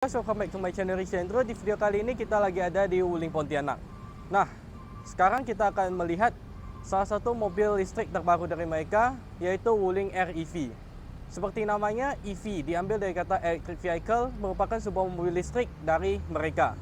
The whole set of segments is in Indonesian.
Welcome back to my channel Rishendro. Di video kali ini kita lagi ada di Wuling Pontianak. Nah, sekarang kita akan melihat salah satu mobil listrik terbaru dari mereka, yaitu Wuling Air EV. Seperti namanya, EV diambil dari kata electric vehicle, merupakan sebuah mobil listrik dari mereka.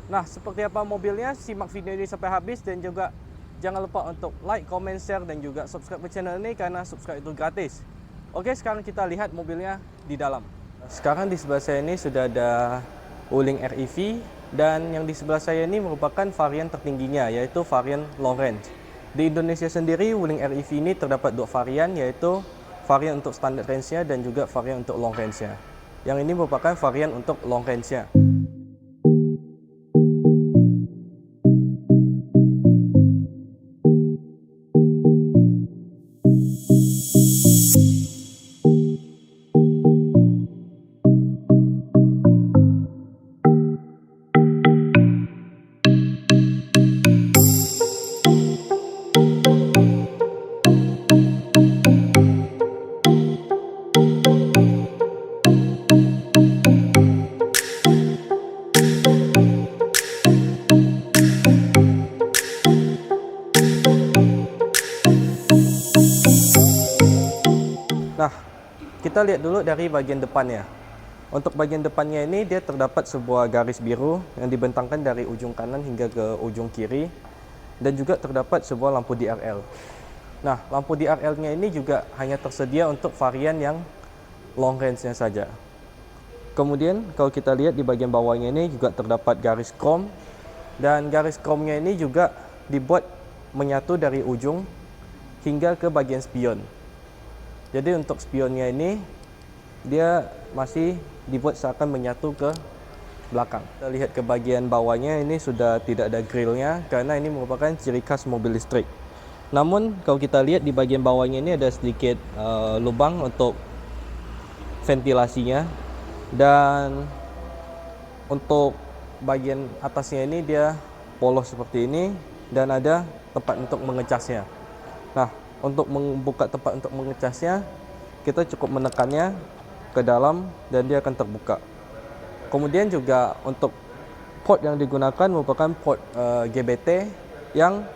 Nah, seperti apa mobilnya? Simak video ini sampai habis dan juga jangan lupa untuk like, comment, share dan juga subscribe ke channel ini karena subscribe itu gratis. Oke, sekarang kita lihat mobilnya di dalam. Sekarang di sebelah saya ini sudah ada Wuling Air EV, dan yang di sebelah saya ini merupakan varian tertingginya, yaitu varian long range. Di Indonesia sendiri, Wuling Air EV ini terdapat dua varian, yaitu varian untuk standard range-nya dan juga varian untuk long range-nya. Yang ini merupakan varian untuk long range-nya. Nah, kita lihat dulu dari bagian depannya. Untuk bagian depannya ini dia terdapat sebuah garis biru yang dibentangkan dari ujung kanan hingga ke ujung kiri, dan juga terdapat sebuah lampu DRL. Nah, lampu DRL-nya ini juga hanya tersedia untuk varian yang long range-nya saja. Kemudian kalau kita lihat di bagian bawahnya ini juga terdapat garis chrome, dan garis chrome-nya ini juga dibuat menyatu dari ujung hingga ke bagian spion. Jadi untuk spionnya ini dia masih dibuat seakan menyatu ke belakang. Kita lihat ke bagian bawahnya ini sudah tidak ada grillnya karena ini merupakan ciri khas mobil listrik. Namun kalau kita lihat di bagian bawahnya ini ada sedikit lubang untuk ventilasinya, dan untuk bagian atasnya ini dia polos seperti ini dan ada tempat untuk mengecasnya. Nah, untuk membuka tempat untuk mengecasnya, kita cukup menekannya ke dalam dan dia akan terbuka. Kemudian juga untuk port yang digunakan merupakan port GBT yang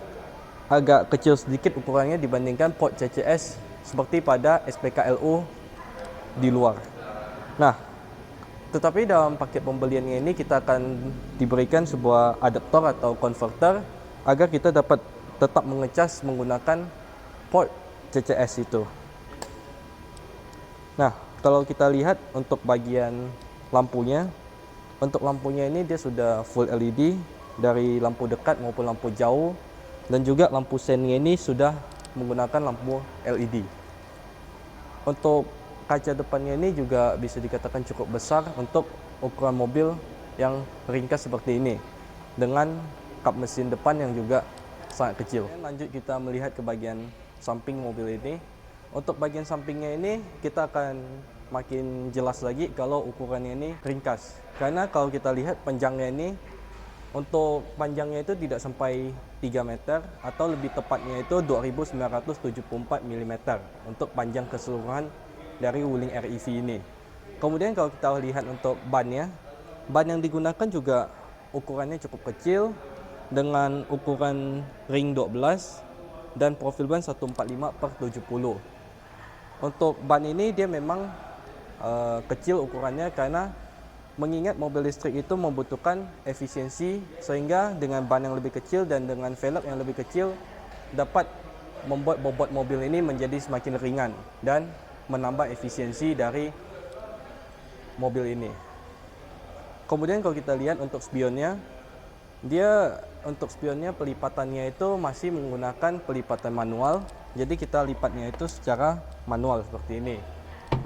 agak kecil sedikit ukurannya dibandingkan port CCS seperti pada SPKLU di luar. Nah, tetapi dalam paket pembeliannya ini kita akan diberikan sebuah adaptor atau converter agar kita dapat tetap mengecas menggunakan port CCS itu. Nah, kalau kita lihat untuk bagian lampunya, untuk lampunya ini dia sudah full LED dari lampu dekat maupun lampu jauh, dan juga lampu sennya ini sudah menggunakan lampu LED. Untuk kaca depannya ini juga bisa dikatakan cukup besar untuk ukuran mobil yang ringkas seperti ini, dengan kap mesin depan yang juga sangat kecil. Lanjut kita melihat ke bagian samping mobil ini. Untuk bagian sampingnya ini kita akan makin jelas lagi kalau ukurannya ini ringkas, karena kalau kita lihat panjangnya ini, untuk panjangnya itu tidak sampai 3 meter atau lebih tepatnya itu 2974 mm untuk panjang keseluruhan dari Wuling Air EV ini. Kemudian kalau kita lihat untuk bannya, ban yang digunakan juga ukurannya cukup kecil dengan ukuran ring 12 dan profil ban 145/70. Untuk ban ini dia memang kecil ukurannya karena mengingat mobil listrik itu membutuhkan efisiensi, sehingga dengan ban yang lebih kecil dan dengan velg yang lebih kecil dapat membuat bobot mobil ini menjadi semakin ringan dan menambah efisiensi dari mobil ini. Kemudian kalau kita lihat untuk spionnya, dia untuk spionnya pelipatannya itu masih menggunakan pelipatan manual. Jadi kita lipatnya itu secara manual seperti ini.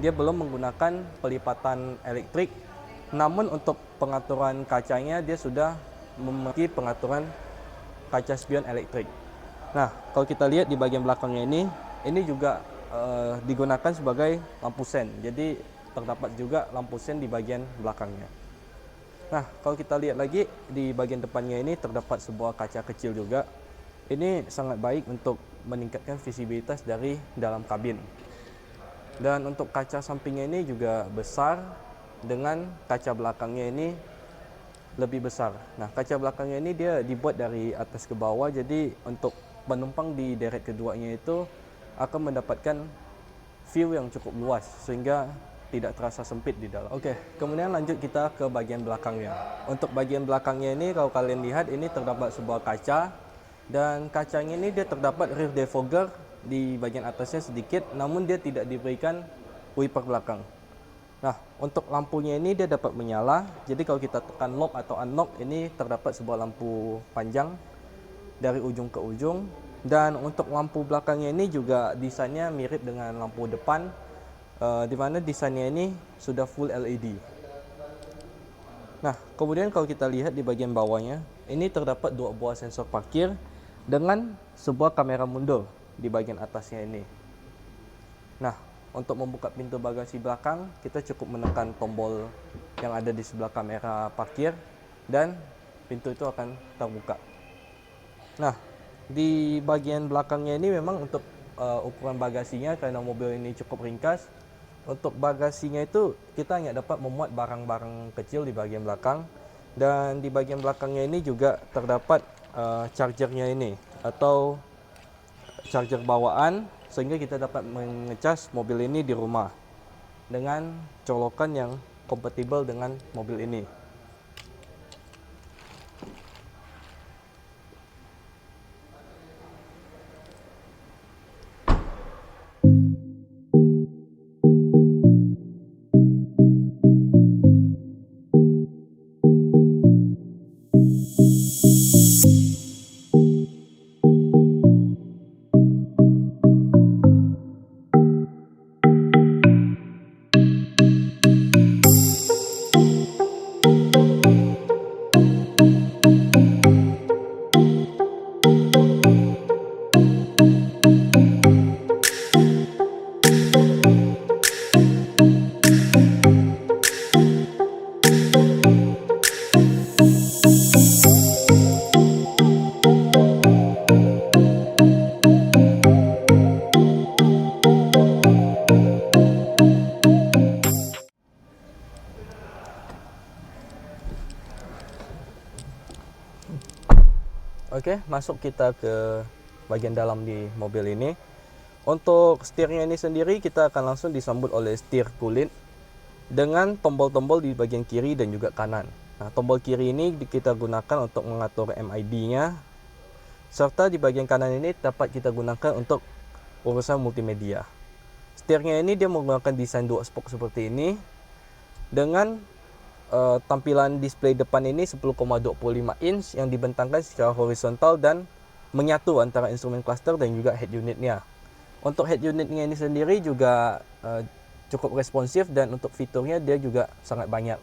Dia belum menggunakan pelipatan elektrik. Namun untuk pengaturan kacanya dia sudah memiliki pengaturan kaca spion elektrik. Nah, kalau kita lihat di bagian belakangnya ini juga digunakan sebagai lampu sen. Jadi terdapat juga lampu sen di bagian belakangnya. Nah, kalau kita lihat lagi di bagian depannya ini terdapat sebuah kaca kecil juga. Ini sangat baik untuk meningkatkan visibilitas dari dalam kabin. Dan untuk kaca sampingnya ini juga besar dengan kaca belakangnya ini lebih besar. Nah, kaca belakangnya ini dia dibuat dari atas ke bawah, jadi untuk penumpang di deret keduanya itu akan mendapatkan view yang cukup luas sehingga tidak terasa sempit di dalam. Oke, kemudian lanjut kita ke bagian belakangnya. Untuk bagian belakangnya ini kalau kalian lihat ini terdapat sebuah kaca, dan kacanya ini dia terdapat rear defogger di bagian atasnya sedikit, namun dia tidak diberikan wiper belakang. Nah, untuk lampunya ini dia dapat menyala. Jadi kalau kita tekan lock atau unlock, ini terdapat sebuah lampu panjang dari ujung ke ujung. Dan untuk lampu belakangnya ini juga desainnya mirip dengan lampu depan, di mana desainnya ini sudah full LED. Nah, kemudian kalau kita lihat di bagian bawahnya, ini terdapat dua buah sensor parkir dengan sebuah kamera mundur di bagian atasnya ini. Nah, untuk membuka pintu bagasi belakang, kita cukup menekan tombol yang ada di sebelah kamera parkir dan pintu itu akan terbuka. Nah, di bagian belakangnya ini memang untuk ukuran bagasinya, karena mobil ini cukup ringkas, untuk bagasinya itu kita hanya dapat memuat barang-barang kecil di bagian belakang. Dan di bagian belakangnya ini juga terdapat chargernya ini atau charger bawaan, sehingga kita dapat mengecas mobil ini di rumah dengan colokan yang kompatibel dengan mobil ini. Oke, masuk kita ke bagian dalam di mobil ini. Untuk setirnya ini sendiri kita akan langsung disambut oleh setir kulit dengan tombol-tombol di bagian kiri dan juga kanan. Nah, tombol kiri ini kita gunakan untuk mengatur MID-nya, serta di bagian kanan ini dapat kita gunakan untuk urusan multimedia. Setirnya ini dia menggunakan desain dual spoke seperti ini dengan tampilan display depan ini 10,25 inch yang dibentangkan secara horizontal dan menyatu antara instrumen cluster dan juga head unitnya. Untuk head unitnya ini sendiri juga cukup responsif, dan untuk fiturnya dia juga sangat banyak.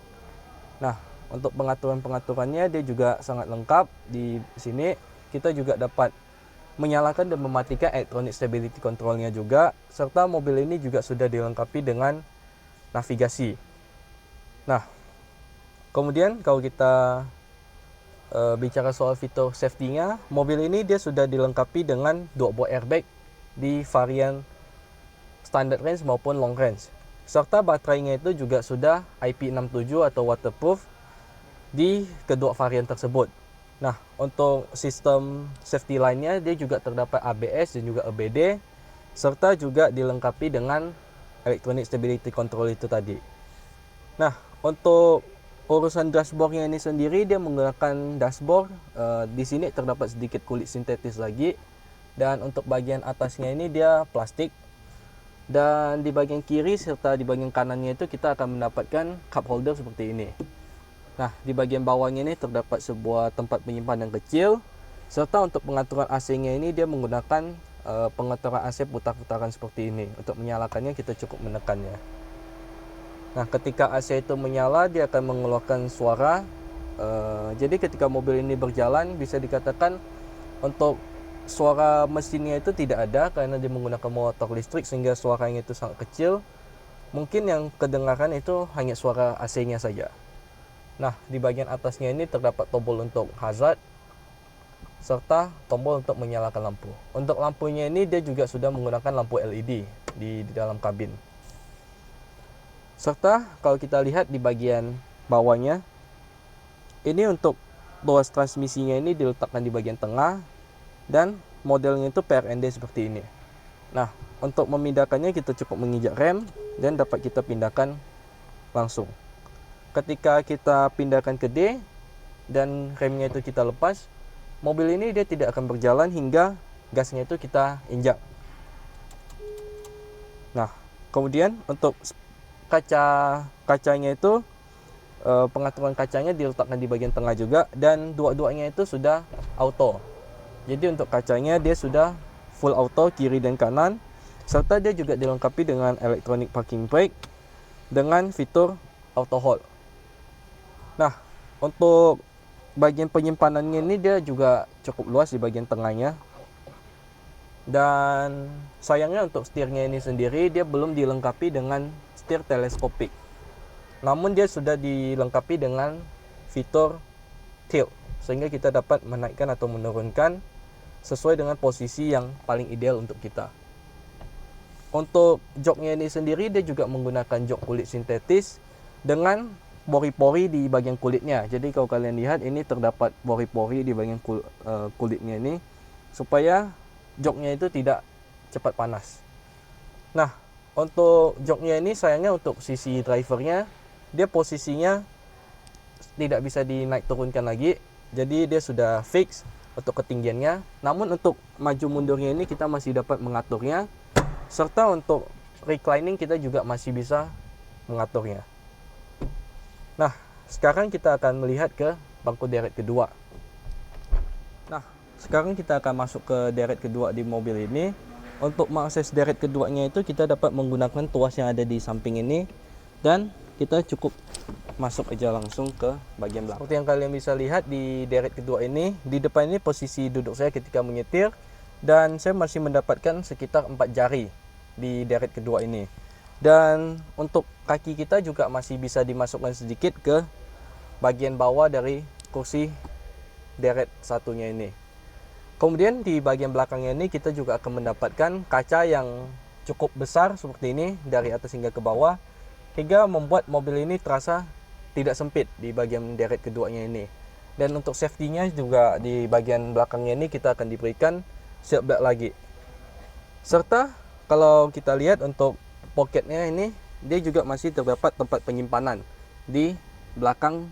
Nah, untuk pengaturan-pengaturannya dia juga sangat lengkap. Di sini kita juga dapat menyalakan dan mematikan electronic stability controlnya juga, serta mobil ini juga sudah dilengkapi dengan navigasi. Nah, kemudian kalau kita bicara soal fitur safety-nya, mobil ini dia sudah dilengkapi dengan dua buah airbag di varian standard range maupun long range. Serta baterainya itu juga sudah IP67 atau waterproof di kedua varian tersebut. Nah, untuk sistem safety lainnya dia juga terdapat ABS dan juga EBD, serta juga dilengkapi dengan electronic stability control itu tadi. Nah, untuk urusan dashboardnya ini sendiri, dia menggunakan dashboard. Di sini terdapat sedikit kulit sintetis lagi, dan untuk bagian atasnya ini dia plastik. Dan di bagian kiri serta di bagian kanannya itu kita akan mendapatkan cup holder seperti ini. Nah, di bagian bawahnya ini terdapat sebuah tempat penyimpanan kecil, serta untuk pengaturan AC-nya ini dia menggunakan pengaturan AC putar-putaran seperti ini. Untuk menyalakannya kita cukup menekannya. Nah, ketika AC itu menyala, dia akan mengeluarkan suara. Jadi ketika mobil ini berjalan, bisa dikatakan untuk suara mesinnya itu tidak ada, karena dia menggunakan motor listrik sehingga suaranya itu sangat kecil. Mungkin yang kedengaran itu hanya suara AC-nya saja. Nah, di bagian atasnya ini terdapat tombol untuk hazard, serta tombol untuk menyalakan lampu. Untuk lampunya ini dia juga sudah menggunakan lampu LED di dalam kabin. Serta kalau kita lihat di bagian bawahnya, ini untuk tuas transmisinya ini diletakkan di bagian tengah dan modelnya itu PRND seperti ini. Nah, untuk memindahkannya kita cukup menginjak rem dan dapat kita pindahkan langsung. Ketika kita pindahkan ke D dan remnya itu kita lepas, mobil ini dia tidak akan berjalan hingga gasnya itu kita injak. Nah, kemudian untuk kacanya itu pengaturan kacanya diletakkan di bagian tengah juga dan dua-duanya itu sudah auto. Jadi untuk kacanya dia sudah full auto kiri dan kanan, serta dia juga dilengkapi dengan electronic parking brake dengan fitur auto hold. Nah, untuk bagian penyimpanannya ini dia juga cukup luas di bagian tengahnya. Dan sayangnya untuk setirnya ini sendiri dia belum dilengkapi dengan setir teleskopik. Namun dia sudah dilengkapi dengan fitur tilt sehingga kita dapat menaikkan atau menurunkan sesuai dengan posisi yang paling ideal untuk kita. Untuk joknya ini sendiri dia juga menggunakan jok kulit sintetis dengan pori-pori di bagian kulitnya. Jadi kalau kalian lihat ini terdapat pori-pori di bagian kulitnya ini supaya joknya itu tidak cepat panas. Nah, untuk joknya ini sayangnya untuk sisi drivernya dia posisinya tidak bisa dinaik turunkan lagi. Jadi dia sudah fix untuk ketinggiannya. Namun untuk maju mundurnya ini kita masih dapat mengaturnya. Serta untuk reclining kita juga masih bisa mengaturnya. Nah, sekarang kita akan melihat ke bangku deret kedua. Nah, sekarang kita akan masuk ke deret kedua di mobil ini. Untuk mengakses deret keduanya itu kita dapat menggunakan tuas yang ada di samping ini. Dan kita cukup masuk aja langsung ke bagian belakang. Seperti yang kalian bisa lihat di deret kedua ini, di depan ini posisi duduk saya ketika menyetir. Dan saya masih mendapatkan sekitar 4 jari di deret kedua ini. Dan untuk kaki kita juga masih bisa dimasukkan sedikit ke bagian bawah dari kursi deret satunya ini. Kemudian di bagian belakangnya ini kita juga akan mendapatkan kaca yang cukup besar seperti ini dari atas hingga ke bawah, hingga membuat mobil ini terasa tidak sempit di bagian deret keduanya ini. Dan untuk safety-nya juga di bagian belakangnya ini kita akan diberikan seat belt lagi. Serta kalau kita lihat untuk pocketnya ini dia juga masih terdapat tempat penyimpanan di belakang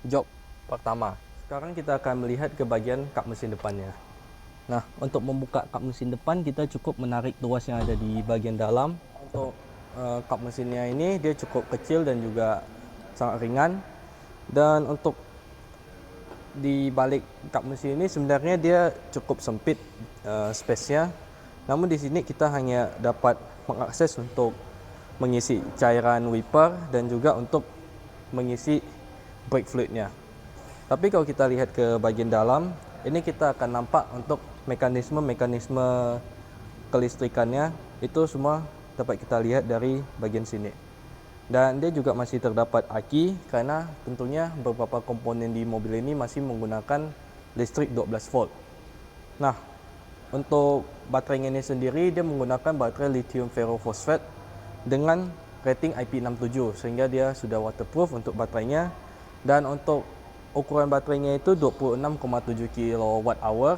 jok pertama. Sekarang kita akan melihat ke bagian kap mesin depannya. Nah, untuk membuka kap mesin depan kita cukup menarik tuas yang ada di bagian dalam. Untuk kap mesinnya ini dia cukup kecil dan juga sangat ringan. Dan untuk di balik kap mesin ini sebenarnya dia cukup sempit space-nya. Namun di sini kita hanya dapat mengakses untuk mengisi cairan wiper dan juga untuk mengisi brake fluidnya. Tapi kalau kita lihat ke bagian dalam, ini kita akan nampak untuk mekanisme kelistrikannya itu semua dapat kita lihat dari bagian sini. Dan dia juga masih terdapat aki karena tentunya beberapa komponen di mobil ini masih menggunakan listrik 12 volt. Nah, untuk baterainya ini sendiri dia menggunakan baterai lithium ferrofosfat dengan rating IP67 sehingga dia sudah waterproof untuk baterainya. Dan untuk ukuran baterainya itu 26,7 kWh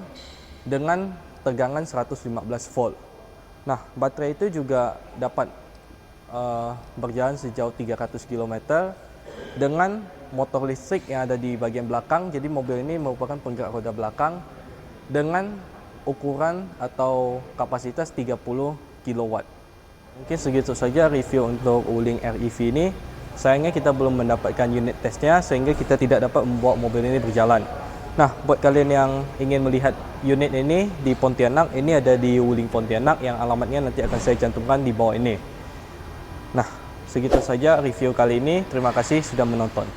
dengan tegangan 115 volt. Nah, baterai itu juga dapat berjalan sejauh 300 km dengan motor listrik yang ada di bagian belakang. Jadi mobil ini merupakan penggerak roda belakang dengan ukuran atau kapasitas 30 kW. Mungkin segitu saja review untuk Wuling REV ini. Sayangnya kita belum mendapatkan unit testnya sehingga kita tidak dapat membawa mobil ini berjalan. Nah, buat kalian yang ingin melihat unit ini di Pontianak, ini ada di Wuling Pontianak yang alamatnya nanti akan saya cantumkan di bawah ini. Nah, segitu saja review kali ini. Terima kasih sudah menonton.